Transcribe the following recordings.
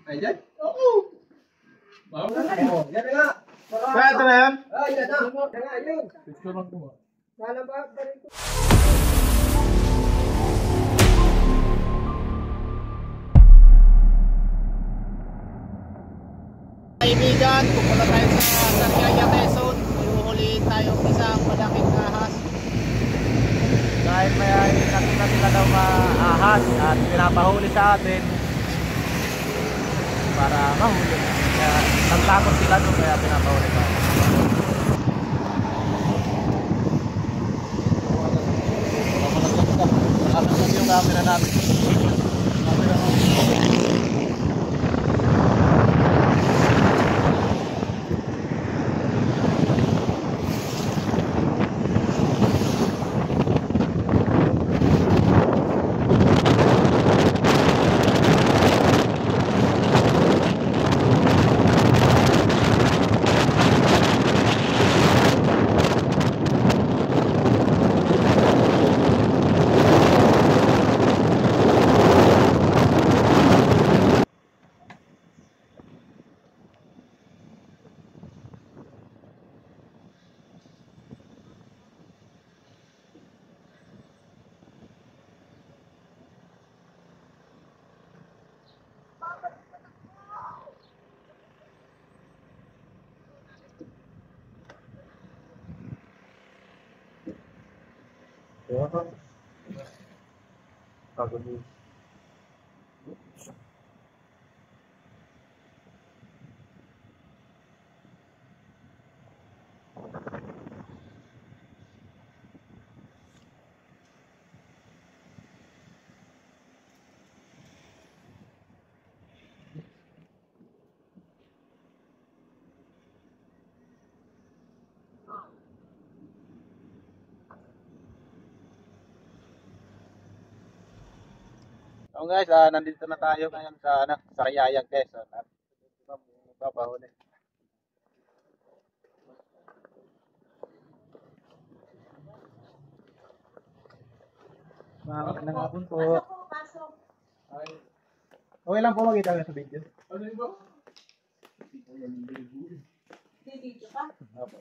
Ay, dyan? Oo. Yan na. Kaya ito na yan? Ay, yan na. Yan na, yun. Picture lang ko. Sana ba? Barito. Kaibigan, pupunta tayo sa Sariaya, Quezon. Iuhulihin tayong isang malaking ahas. Dahil may nakita sila daw maahas at pinapahuli sa atin para mahuli. Kaya nagtakot sila doon kaya pinapahuli sa atin. Nakasagad yung camera natin. So guys, nandito na tayo ngayon sa Sariaya, Quezon. At magpapahuli. Magandang hapon po. Okay lang po makita sa video. Ano yun ba? Dito ka? Opo.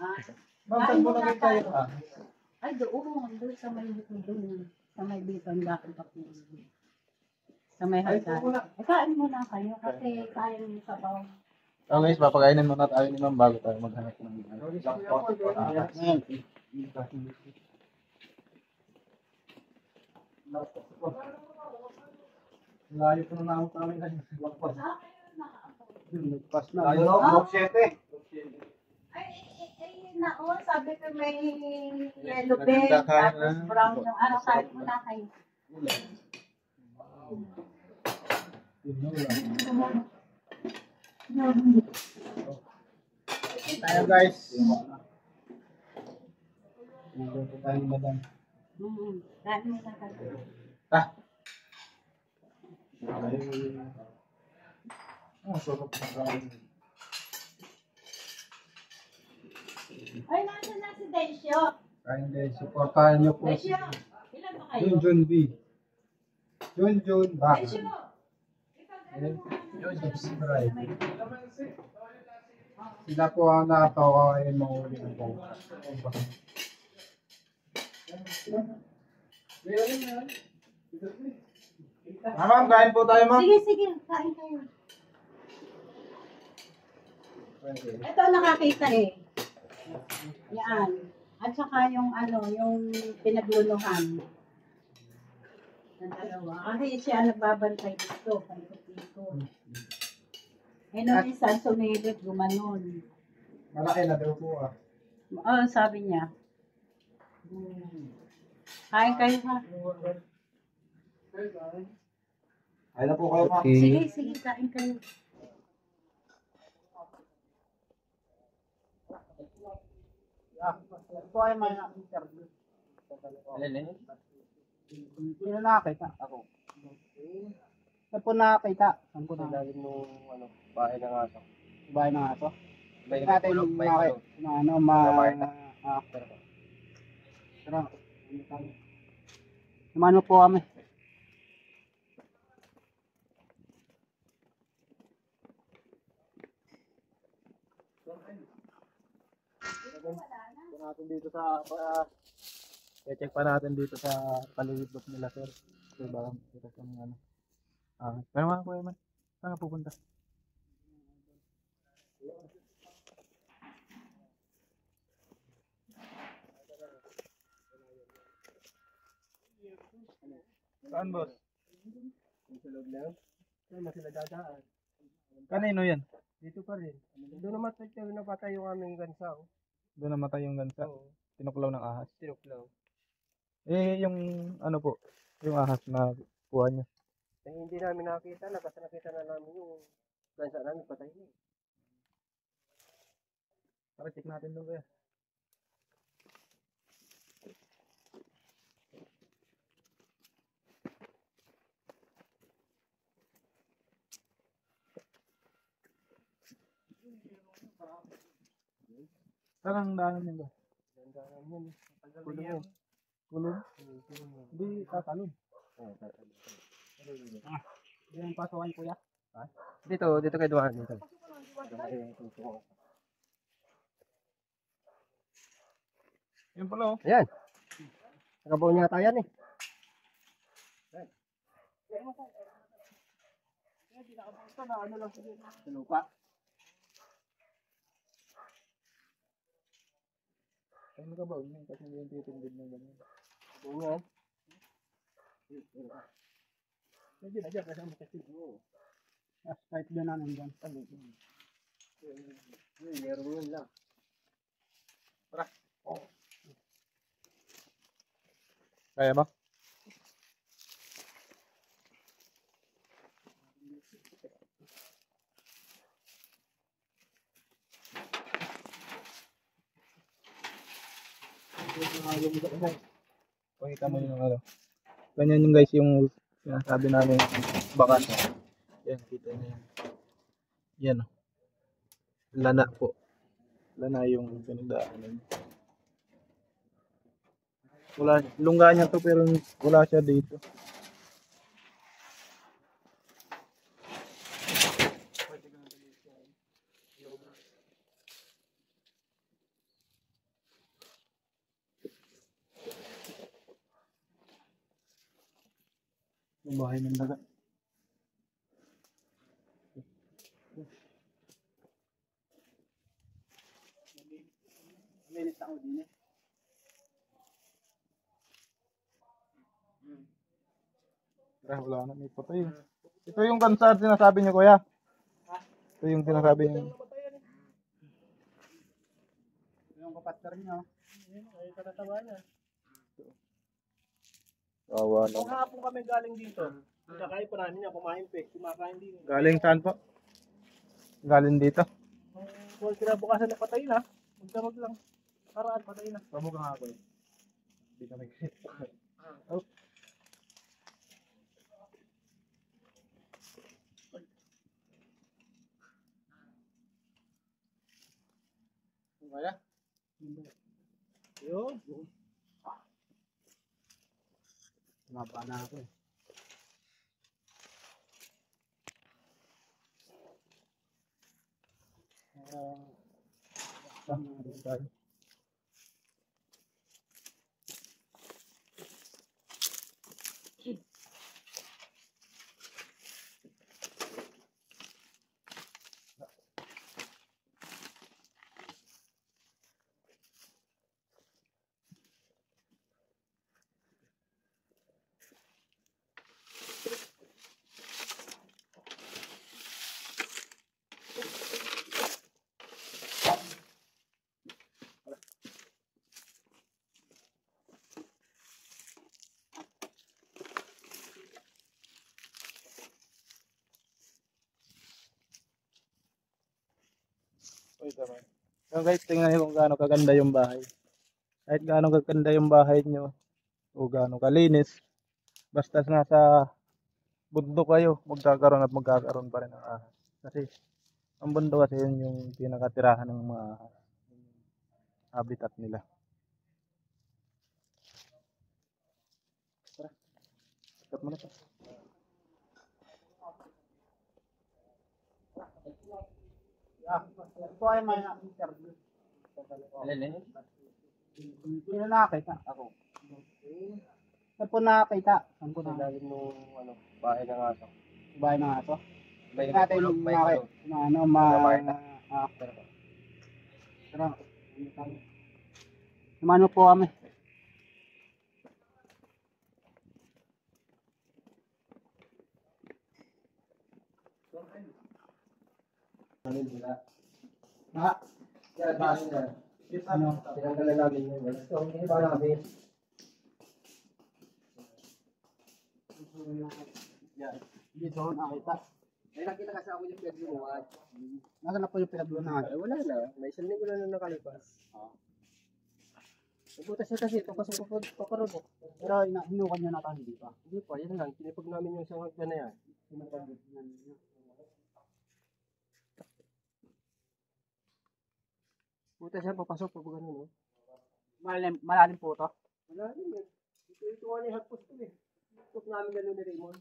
Ah, Ma'am, saan po nakita tayo? ay, doon sa may doon. Sa may biton dati pa po. Sa may hagdan. Eh, kain muna kayo kasi kaya niyo sa bawang. So guys, papakainin muna tayo ni Ma'am bago tayo maghanap ng layo po na naman kami ngayon. Nagpas na. Block 7. Ay, naon, sabi ko may yellow bed, tapos brown yung ano, kain muna kayo. Tayo guys. Nandito tayo ni Madam. Kain muna kayo. Oh, sarap na kain. Ay, nasa na si Decio. Kain din. Supportahan niyo po si Decio, ilan ba kayo? John B. John Baka. Decio, John Subscribe. Sila po ang nakatawa ay mahuli ng bangka. Ma'am, kain po tayo, ma'am. sige, kain kayo. Ito nakakita eh. Yan. At saka yung ano, yung pinagluluhan. Ng dalawa. Kasi siya nagbabantay dito. Palikot-likot. Eh, nung isa sumilip, gumanon. Malaki na daw po ah. Oo, sabi niya. Kain kayo ha. Ay na po kayo, ma'am. Sige, kain kayo. Ito ay may na-interview. Sino nakakita? Ako. Saan po nakakita? Saan po nakakita? Ano, bahay ng aso. Bahay ng aso? May Natin Tara. Sumano po kami. natin dito sa check pa natin dito sa palibot nila sir. So baka kita sa mga ano. Pero mga kuya man, saan ka pupunta? Saan boss? Sa loob lang. Saan na sila dadaan? Kanino yan? Dito pa rin. Doon naman tayo napatay yung aming gansa. Oh. Doon namatay yung gansa. Oo. Tinuklaw ng ahas. Tinuklaw. Eh yung ano po, yung ahas na kuha niyo. Eh, hindi namin nakita na. Basta nakita na namin yung gansa namin patay na. Tara check natin doon kuya. Saan ang daanan niyo ba? Gandahan yun. Kulong yan. Kulong? Hindi tatalon. Yan ang pasokan kuya. Dito kay Duhan. Dito. Yun pala oh. Ayan. Nakabaw niya tayo yan eh. Sa lupa. Ay nakabaw niya kasi hindi yung titindid ng ganyan. Oo nga. Medyo na dyan kasi kasi kahit dyan namin dyan. Meron yun lang. Kaya ba? Pakita mo yung ano. Ganyan yung guys yung sinasabi namin bakas. Yan, kita niyo yan. Yan o. Lana po. Lana yung pinagdaanan. Wala, lungga niya to pero wala siya dito. Yung bahay ng daga. Linis ako din eh. Wala na, may patay. Ito yung kansar sinasabi niyo kuya. Ito yung sinasabi niyo. Yung kapatid niyo. Ay, katatawa niya. Kawa Kung hapon kami galing dito, kakain pa namin niya, kumain pa kumakain din. Galing saan po? Galing dito. Kung kinabukasan na patay na, magdamag lang. Paraan patay na. Kamukha nga ako eh. Hindi kami kasi. Oh. Kaya? Yun. Mapa na ako eh. Tayo. So guys, tingnan niyo kung gaano kaganda yung bahay. Kahit gaano kaganda yung bahay nyo o gaano kalinis, basta nasa bundok kayo, magkakaroon at magkakaroon pa rin ng ahas. Kasi ang bundok kasi yun yung pinakatirahan ng mga ahas, habitat nila. Tara, stop mo na to. Ito ay may interview. Alin? Sino nakakita? Ako. Saan po nakakita? Saan po Sa nakakita? ilalim nung bahay ng aso. Bahay ng aso? May Natin kulog, may nakakita. kulog. Na ano, tara. Sumano po kami. Alin sila? Ha? Kaya bahay na. Ano? Tinanggalan namin yun. So, hindi ba namin? Dito ako nakakita. May nakita kasi ako yung pinaglunuan. Nasaan na po yung pinaglunahan? Ay, wala na. May isang linggo na nakalipas. Nabutas siya kasi papasok ko paparunok. Pero hinukan niya na tayo dito. Hindi pa, yan lang. Tinipag namin yung isang hagdan na yan. Butas siya, papasok pag ganun, no? Malalim po to. Wala rin eh. Ito nga yung hagpos ko eh. Hagpos namin gano'n ni Raymond.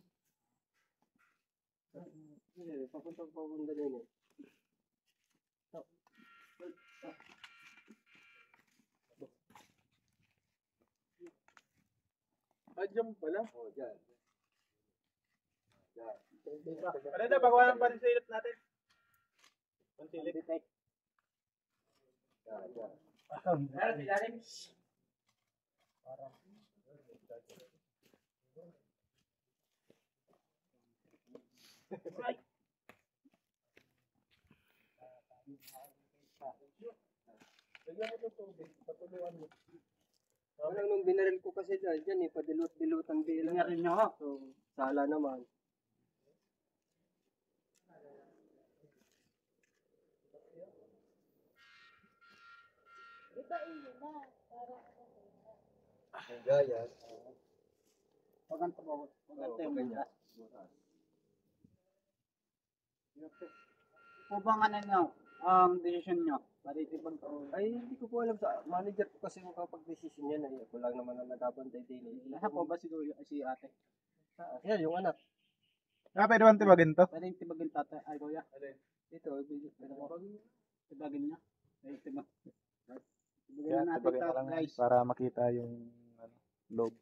Papunta ko papunta din eh. Diyan pala. Oh, dyan. Dyan. Ano na, bagawa ng pansilip natin. Pansilip. Dyan, dyan. Parang nung binaril ko kasi dyan eh, padilot-dilutan bilang. Tingnan niyo ako. So, sala naman. Ang gaya. Paganto po. Paganto yung ganyan. Po bang ano nyo? Ang decision nyo? Matitibag ko. Ay, hindi ko po alam sa manager ko kasi kung kapag decision yan ay ako lang naman ang nagabantay din eh. Nasa po ba si ate? Yan, yung anak. Pwede ba tibagin to? Pwede yung tibagin tatay. Ay, kuya. Dito, Tibagin niya. Ay, tibag. Tibagin Kaya na natin tibagin ito, na lang guys. para makita yung loob.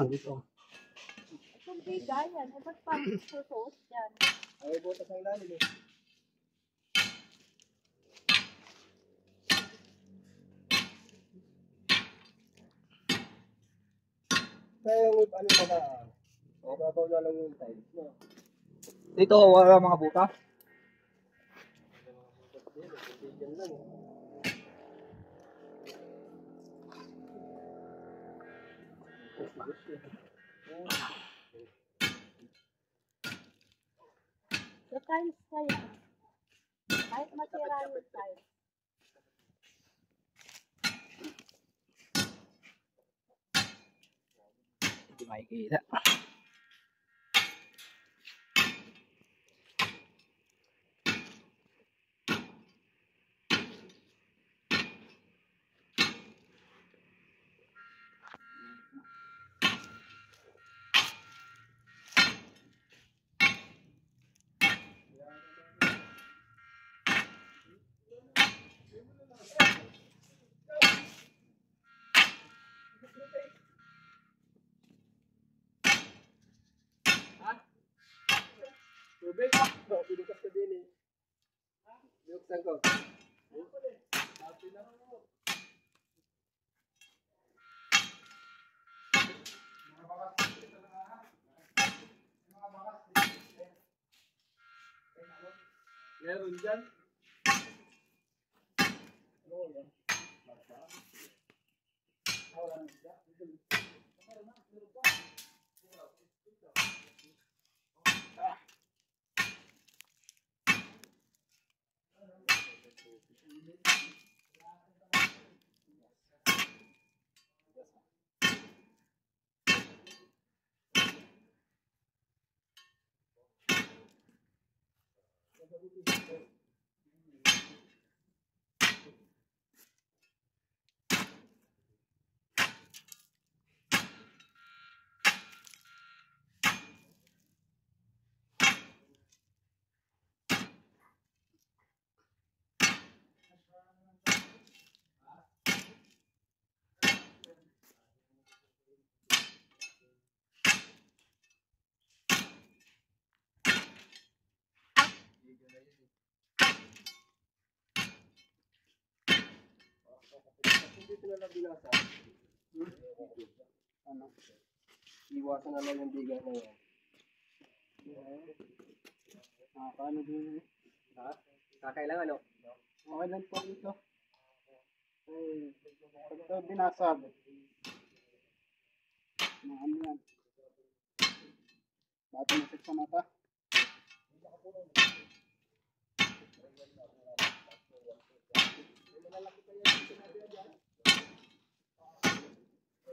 Dito. Kung bigay yan, eh ba't pa susuot yan? ay butas ang lalim eh. Kaya yung ano na ba? O, babaw na lang yung tiles. No? Dito, wala mga buta. Yan lang eh. Sa tiles kaya. Kahit masira yung tiles. Hindi makikita. Tubig? O, pinukas ko din eh. Binuksan ko. Meron dyan. Kung dito na lang binasa, ano, iwasan na lang yung biga na yan. Paano din? Ha? Kakailangan, ano? Okay lang po ito. Eh, pagka binasag, ano yan? Bata masik sa mata.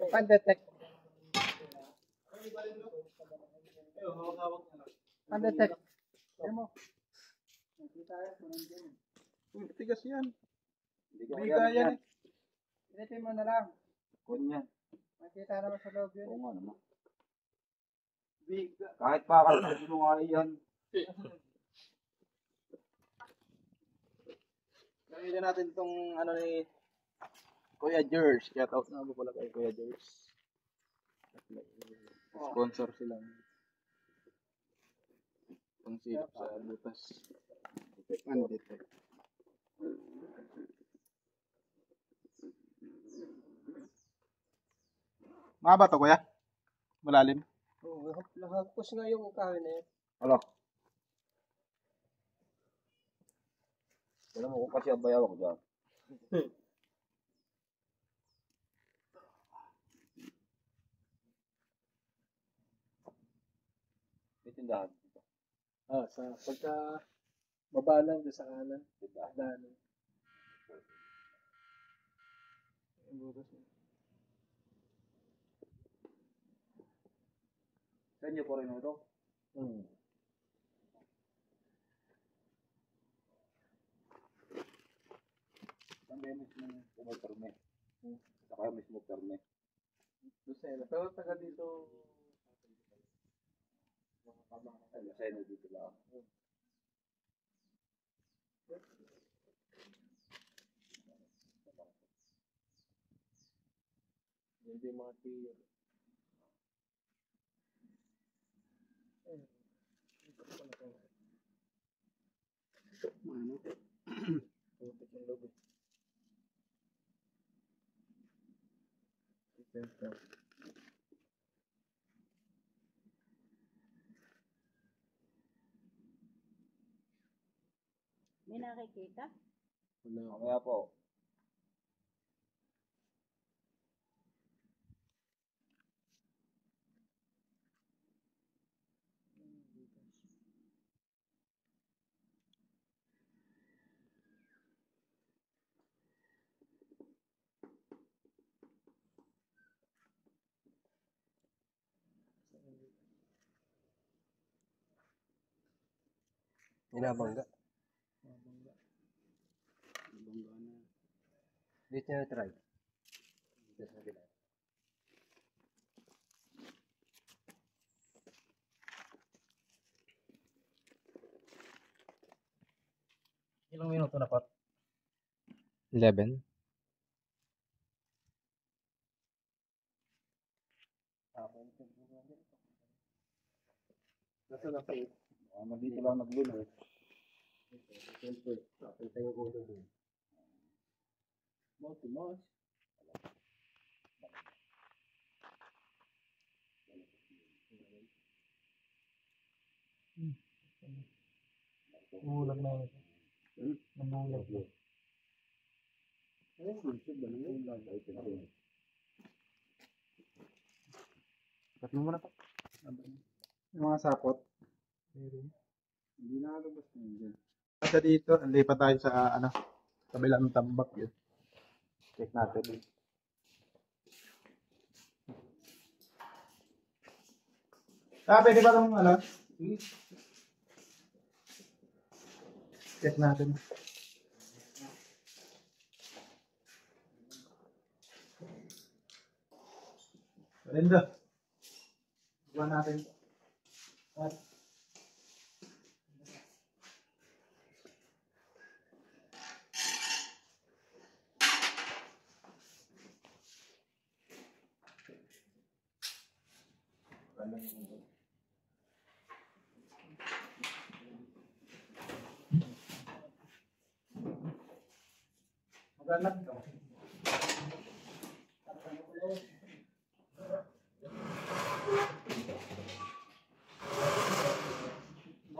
Pan-detect. Pan-detect. Tigas yan. Hindi Biga yan eh. Pinipin mo na lang. Ganyan. Makita naman sa loob yun. Oo nga naman. Biga. Kahit bakal na sinungaling yan. Gamitin natin itong ano ni Kuya Jers. Shout out na mo pala kay Kuya Jers. Sponsor sila. Pang silap sa butas. Pan-detect. Mahaba to kuya? Malalim? Oo, nahagpos nga yung kahoy na yun. Alo. Alam mo kung kasi ang bayaw ko dyan. May tindahan. Sa pagka mabalang doon sa kanan. Daan. Sa inyo po rin ito? Saan ba yung mismo pumotorme? Saka yung mismo terme? Lucena. Pero taga dito. Lucena dito lang. Hindi mga tiyo. Ano? Putik yung logo. May nakikita? Mamaya po. Inabangga. Bangga na. Dito na try. Dito sa gila. Ilang minuto na pa? 11. Nasa na kayo? Dito lang naglulo. Siyempre, nakita yung ulo dun. Multi-mouse. Umulag na ito. Namulag na. Cut mo muna pa. Yung mga sapot. Meron. Hindi nakalabas na yun dyan. Kasi dito, lipat tayo sa ano, kabilang tambak yun. Check natin. Pwede ba itong ano? Check natin. Lindo. Buwan natin. Maganda ito.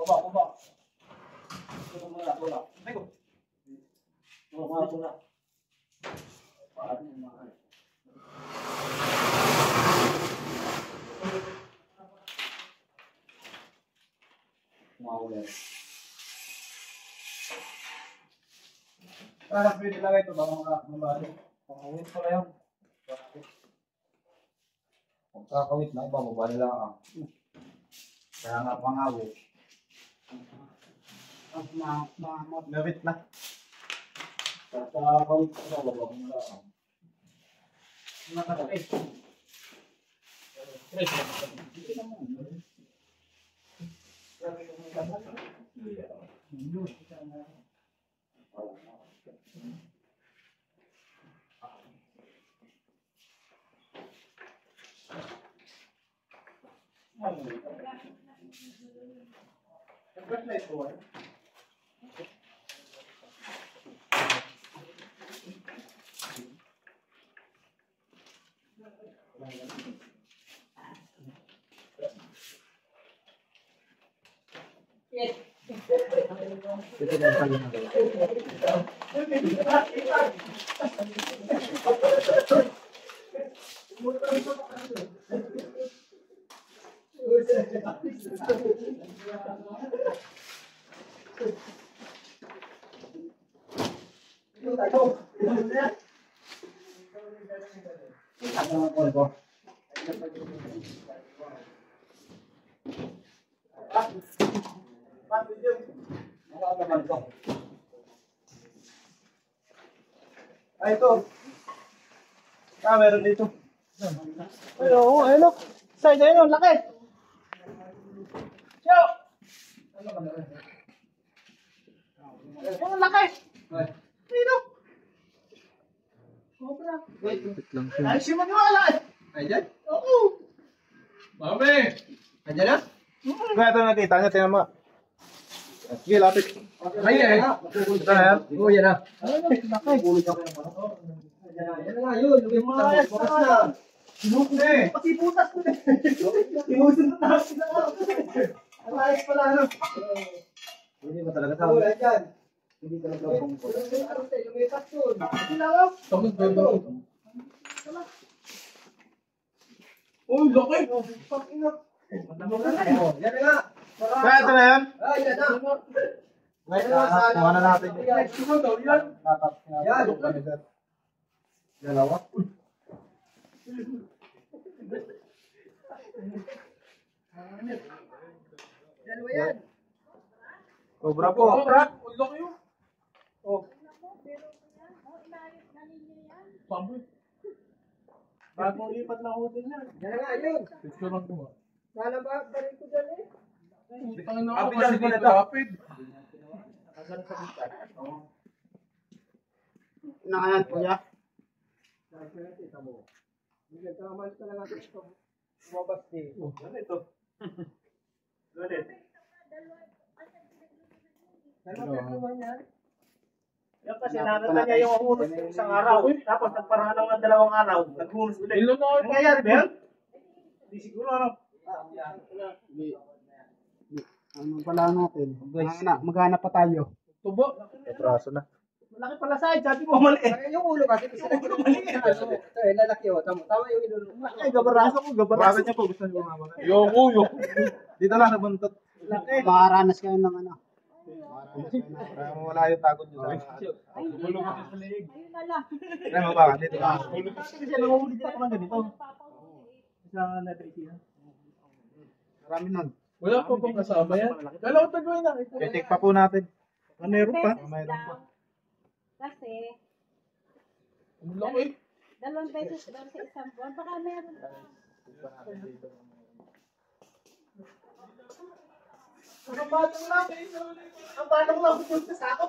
Baba. Wala. Ayun. Wala. Pwede lang ito ba mga mabalik? Kakawit pala yun. Kung kakawit na iba, mabali lang ako. Kaya nga pangawit. Gawit na. Kakawit ko na, wala akong wala ako. Nakakawit. Ay, ito. Meron dito. Ayun, ayun, look. Side, ayun, laki. Siyo! Ayun, laki. Ayun, sobra. Wait lang siya. Ay, siya maniwala. Ay, dyan? Oo. Mami! Andyan na? Kaya ito nakita niya, tingnan mo. Sige, lapit. Ay, ay. Ito na yan. Oo, yan na. Ayun, laki. Yan na, yun. Yung mga bukas na. Sinuk na eh. Pati putas ko na. Inusin na tayo sila. Ang ayos pala, ano? Hindi ba talaga tama? Wala dyan. Hindi ka nagkakong po. Lumipas yun. Sinakaw. Tapos ba yun? Uy, laki. Pakina. Yan na nga. Kaya ito na yan. Ay, yan na. Wait, kuha na natin. Yan. Yan. Dalawa. Dalawa yan. Sobra po. Laki yun. Oh. Bagong lipat na hotel yan. Yan na nga, yun. Picture lang po. Sana ba? Balik ko dyan eh. Kapit lang ko na ito. Nakayan po ya. Nagkakamali talaga ito. Bumabas eh. Ano ito? Ganit. Yan kasi nakita niya yung hunos ng isang araw. Tapos nagparaan ng 2 araw. Naghunos ulit. Nangyayari ba yan? Hindi siguro ano. Ano pala natin? Maghanap pa tayo. Tubo. Atraso na. Malaki pala sa'yo. Sabi mo mali. Ay, yung ulo kasi. Isa lang yung mali. Ito eh, lalaki o. Tama yung ilulo. Ay, gabaraso ko. Bakit niya po gusto niyo kumama na? Yoko. Dito lang nabuntot. Makaranas kayo ng ano. Para mawala yung tagod niyo sa Ayun na lang. Kaya mabaka dito lang. Kasi siya nanguhuli din ako ng ganito. Sa Nebrisia. Marami nun. Wala pa pong kasama yan. Dalawang tagawin na. I-check pa po natin. Meron pa. Meron pa. Kasi, Ang laki. 2 beses daw sa isang buwan. Baka meron pa. Ang batang lang. Ang batang lang. Punta sa ako.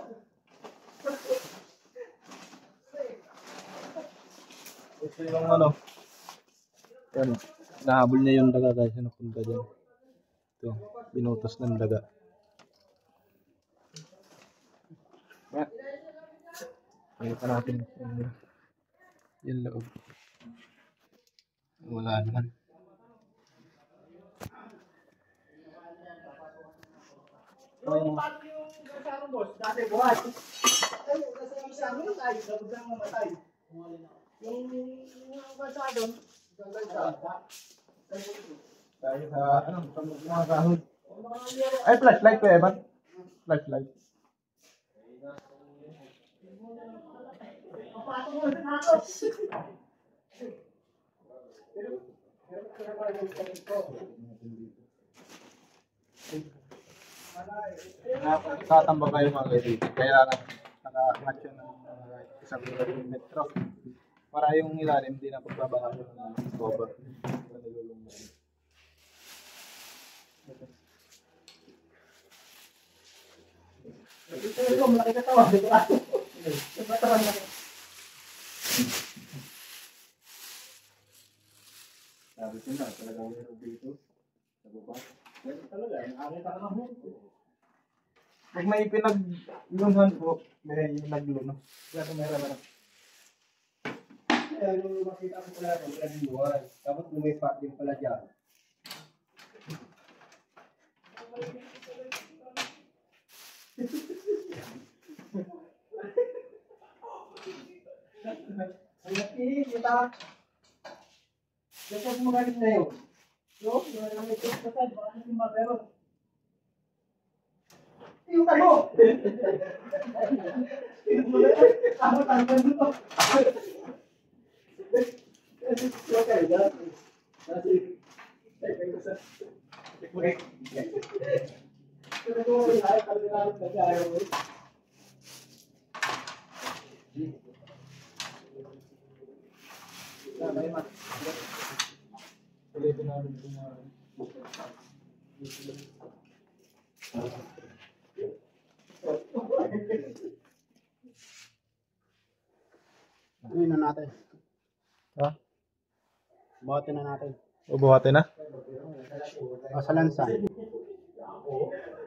Ito yung ano. Yan. Nahabol niya yung daga guys. Napunta dyan. Ito. Binutas ng daga. Pakita natin yung loob. Wala naman. Paano yung kasama boss? Dati buhay. Ay, nasa yung isa mo tayo, dapat na mamatay. Yung bansa doon, Tayo sa, ano, sa mga kahoy. Ay, flashlight ko, Evan. Flashlight. Nakatambak kayo mga kaibigan. Kaya naka-match yun ng isang metro. Para yung ilalim, hindi na pagbabahan ng cover. ito, malaki ka tawa. Yung katawan na. Sabi ko na, talagang meron dito. Sa baba. Talaga, nakakita ka ng Pag may pinaglunan po, may nagluno. Kaya meron na. Kaya nung makita ko pala ng pala buhay. Tapos lumipat din pala dyan. Ang laki, kita. Dapat magaling na yun. no? Yung may test ka tayo, baka hindi meron. Yung tayo! Ako tangan mo. Okay, dati. Pero kung wala tayo, kardinal na tayo. Ano na natin? Ha? Bote na natin. Ubuhatin na? O sa lansa.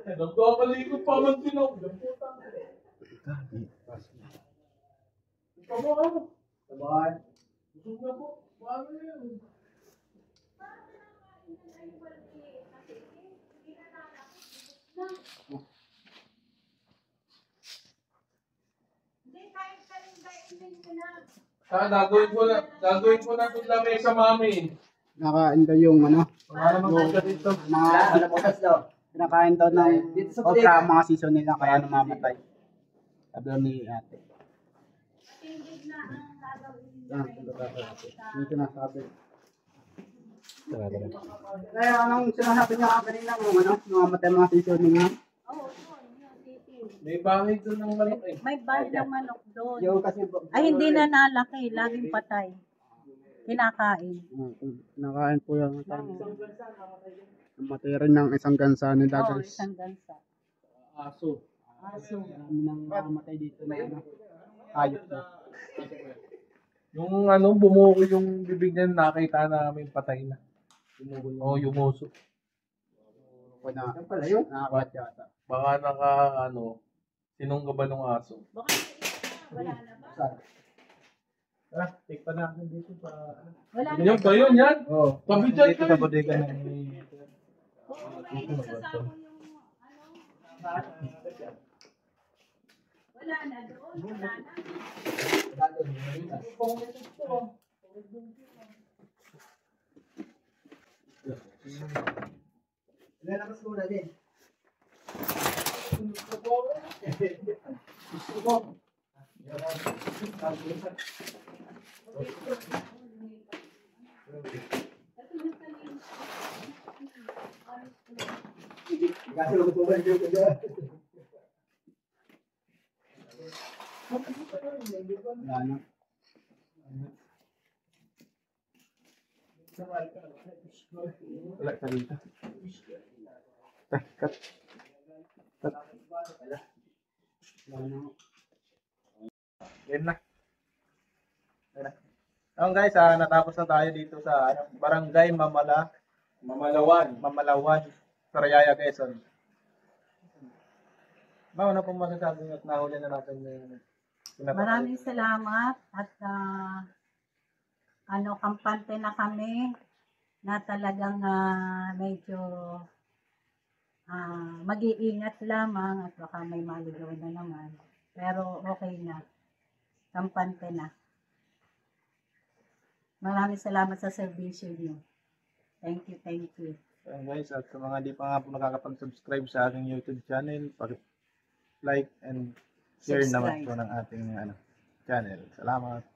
Nagkakalikot pa man din ako. Ikaw mo ako. Sabay. Busog na po. Paano yun? Gagawin ko na ito lamesa, mami. Nakain daw yung ano. Wala namang ka dito. Wala bukas daw. Kinakain daw ng Dito sa kontra ang mga season nila kaya namamatay. Sabi daw ni ate. Dito na sabi. Kaya anong sinasabi niya kanina ng ano, namamatay ang mga season nila. May bangit doon ng malaki. May bal ng manok doon. Yung kasi Ay, hindi na nalaki. Laging patay. Kinakain. Nakain po yung namatay rin ng isang gansa nila Oo, guys. isang gansa. Aso. Aso. Marami nang namamatay dito na ano. Hayop na. Yung ano, bumuko yung bibig niya, nakita namin patay na. Oo, yumuso. Na pala yun. Nakakat yata. Baka sinungga ba ng aso? Wala na ba? Take pa natin dito pa. Wala na. Yan ba yun, yan? Oo. Tabi dyan Dito kayo. sa bodega na Oo, may isasama yung wala na doon. Wala na. Lalabas muna din. Kasi lutuan yung kanya. Wala na. Wala ka dito. Cut. Wala na. Game na. Ayun guys, natapos na tayo dito sa Barangay Mamalawan, Sariaya, Quezon. Ano pong masasabi nyo at nahuli na natin yung Maraming salamat at kampante na kami na talagang medyo mag-iingat lamang at baka may maligaw na naman. Pero okay na. Kampante na. Maraming salamat sa serbisyo niyo. Thank you, thank you. Ayan guys, at sa mga di pa nga po nakakapag-subscribe sa aking YouTube channel, like and share naman Subscribe. po ng ating channel. Salamat.